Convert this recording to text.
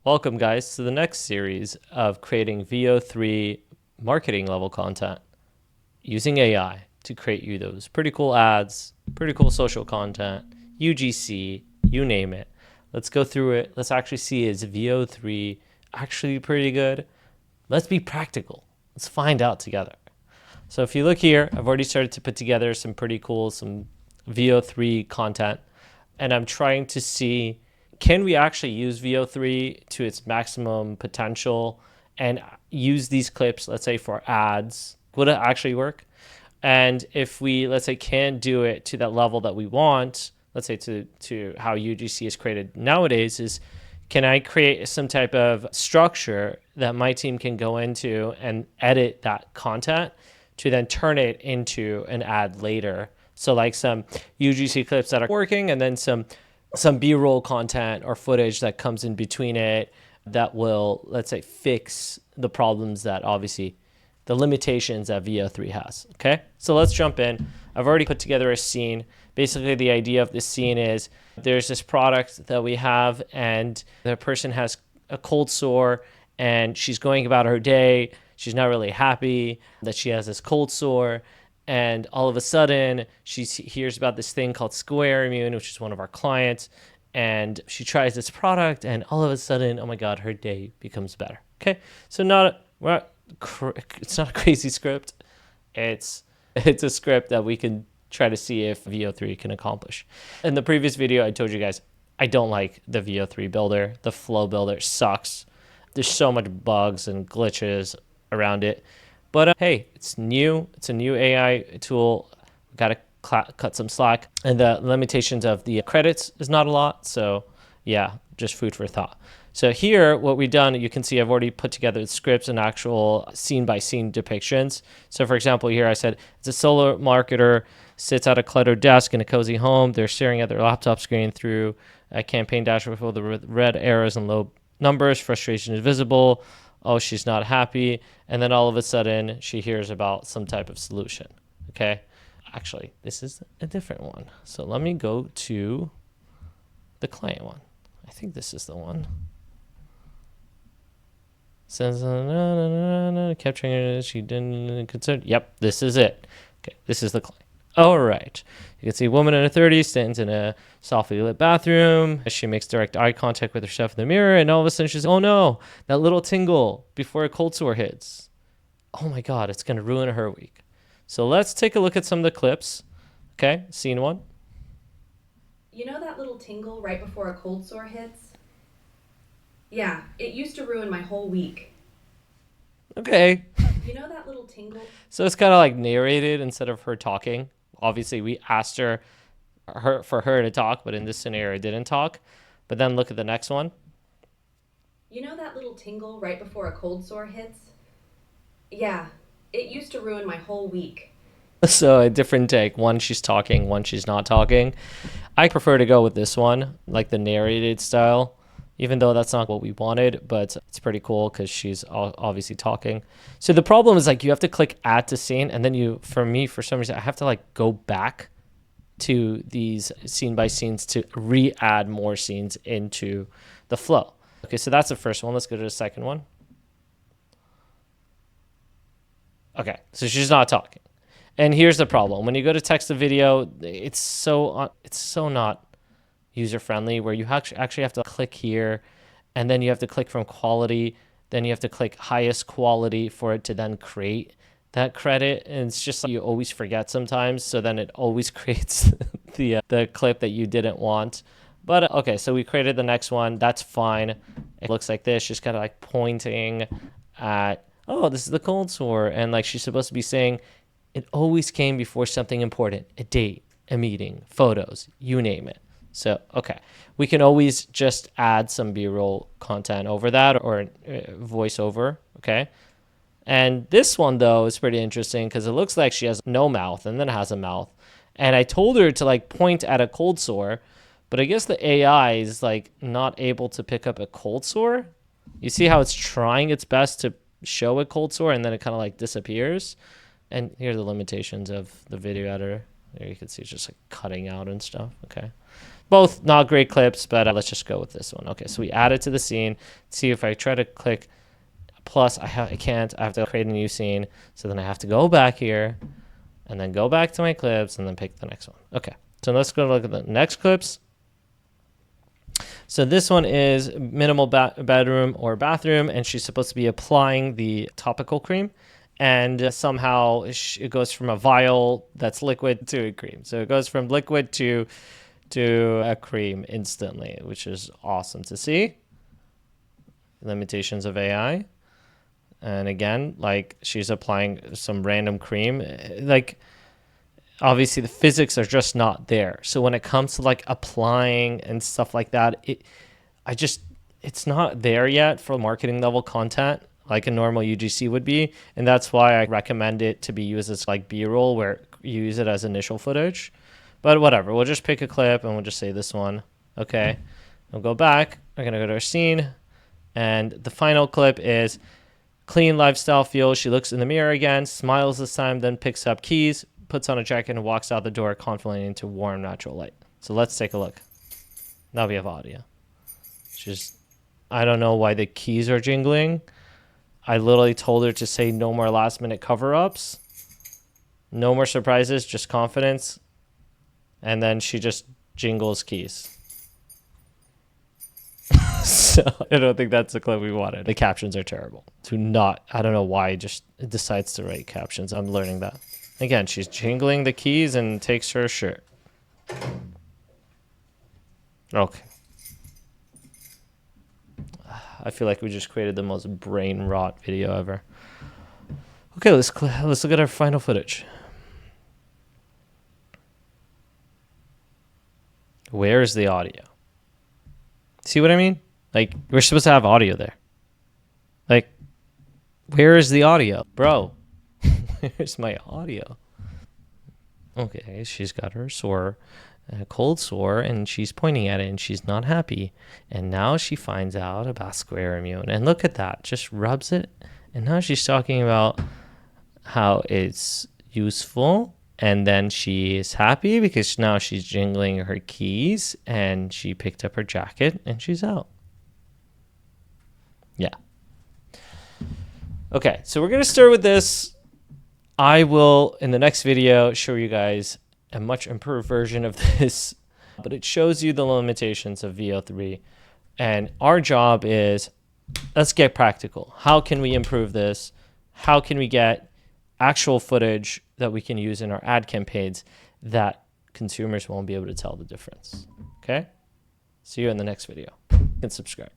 Welcome, guys, to the next series of creating VO3 marketing level content using AI to create you those pretty cool ads, pretty cool social content, UGC, you name it. Let's go through it. Let's actually see, is VO3 actually pretty good? Let's be practical. Let's find out together. So if you look here, I've already started to put together some pretty cool, some VO3 content, and I'm trying to see, can we actually use VO3 to its maximum potential and use these clips, let's say for ads? Would it actually work? And if we, let's say, can't do it to that level that we want, let's say to how UGC is created nowadays, is can I create some type of structure that my team can go into and edit that content to then turn it into an ad later? So like some UGC clips that are working, and then some B-roll content or footage that comes in between it that will, let's say, fix the problems that obviously the limitations that VO3 has. Okay, so let's jump in. I've already put together a scene. Basically, the idea of this scene is there's this product that we have, and the person has a cold sore, and she's going about her day. She's not really happy that she has this cold sore. And all of a sudden, she hears about this thing called Square Immune, which is one of our clients. And she tries this product, and all of a sudden, oh my God, her day becomes better. Okay, so it's not a crazy script. It's a script that we can try to see if VO3 can accomplish. In the previous video, I told you guys, I don't like the VO3 builder. The flow builder sucks. There's so much bugs and glitches around it. But hey, it's new. It's a new AI tool. We've got to cut some slack. And the limitations of the credits is not a lot. So yeah, just food for thought. So here, what we've done, you can see I've already put together the scripts and actual scene-by-scene depictions. So for example, here I said, it's a solo marketer, sits at a cluttered desk in a cozy home. They're staring at their laptop screen through a campaign dashboard with the red arrows and low numbers. Frustration is visible. Oh, she's not happy. And then all of a sudden, she hears about some type of solution. Okay? Actually, this is a different one. So let me go to the client one. I think this is the one. Says, capturing it, she didn't consider. Yep, this is it. Okay, this is the client. All right. You can see a woman in her 30s stands in a softly lit bathroom. She makes direct eye contact with herself in the mirror, and all of a sudden she's, oh no, that little tingle before a cold sore hits. Oh my God, it's going to ruin her week. So let's take a look at some of the clips. Okay, scene one. You know that little tingle right before a cold sore hits? Yeah, it used to ruin my whole week. Okay. You know that little tingle? So it's kind of like narrated instead of her talking. Obviously, we asked for her to talk, but in this scenario, it didn't talk. But then look at the next one. You know that little tingle right before a cold sore hits? Yeah, it used to ruin my whole week. So a different take. One she's talking, one she's not talking. I prefer to go with this one, like the narrated style, even though that's not what we wanted, but it's pretty cool because she's obviously talking. So the problem is like you have to click add to scene, and then for me, for some reason, I have to like go back to these scene by scenes to re-add more scenes into the flow. Okay, so that's the first one. Let's go to the second one. Okay, so she's not talking. And here's the problem. When you go to text to video, it's so not user-friendly, where you actually have to click here, and then you have to click from quality, then you have to click highest quality for it to then create that credit. And it's just like you always forget sometimes, so then it always creates the clip that you didn't want. But okay, so we created the next one. That's fine. It looks like this, just kind of like pointing at, oh, this is the cold sore. And like she's supposed to be saying, it always came before something important, a date, a meeting, photos, you name it. So, okay, we can always just add some B-roll content over that or voiceover, okay? And this one, though, is pretty interesting because it looks like she has no mouth and then has a mouth. And I told her to like point at a cold sore, but I guess the AI is like not able to pick up a cold sore. You see how it's trying its best to show a cold sore and then it kind of like disappears? And here are the limitations of the video editor. There you can see it's just like cutting out and stuff. Okay. Both not great clips, but let's just go with this one. Okay, so we add it to the scene. See if I try to click plus, I can't. I have to create a new scene. So then I have to go back here and then go back to my clips and then pick the next one. Okay, so let's go look at the next clips. So this one is minimal bedroom or bathroom, and she's supposed to be applying the topical cream. And somehow it goes from a vial that's liquid to a cream. So it goes from liquid to a cream instantly, which is awesome to see. Limitations of AI. And again, like she's applying some random cream. Like obviously the physics are just not there. So when it comes to like applying and stuff like that, it's not there yet for marketing level content like a normal UGC would be. And that's why I recommend it to be used as like B-roll, where you use it as initial footage. But whatever, we'll just pick a clip and we'll just say this one. Okay, we'll go back. We're going to go to our scene. And the final clip is clean lifestyle feel. She looks in the mirror again, smiles this time, then picks up keys, puts on a jacket, and walks out the door confidently into warm, natural light. So let's take a look. Now we have audio. I don't know why the keys are jingling. I literally told her to say no more last minute cover-ups. No more surprises, just confidence. And then she just jingles keys. So I don't think that's the clip we wanted. The captions are terrible. I don't know why it decides to write captions. I'm learning that. Again, she's jingling the keys and takes her shirt. Okay. I feel like we just created the most brain rot video ever. Okay, let's look at our final footage. Where is the audio? See what I mean? Like, we're supposed to have audio there. Like, where is the audio? Bro, where's my audio? Okay, she's got her sore, cold sore, and she's pointing at it, and she's not happy. And now she finds out about Square Immune. And look at that, just rubs it. And now she's talking about how it's useful. And then she is happy because now she's jingling her keys and she picked up her jacket and she's out. Yeah. Okay, so we're going to start with this. I will, in the next video, show you guys a much improved version of this, but it shows you the limitations of VEO3. And our job is, let's get practical. How can we improve this? How can we get actual footage that we can use in our ad campaigns that consumers won't be able to tell the difference? Okay? See you in the next video. And subscribe.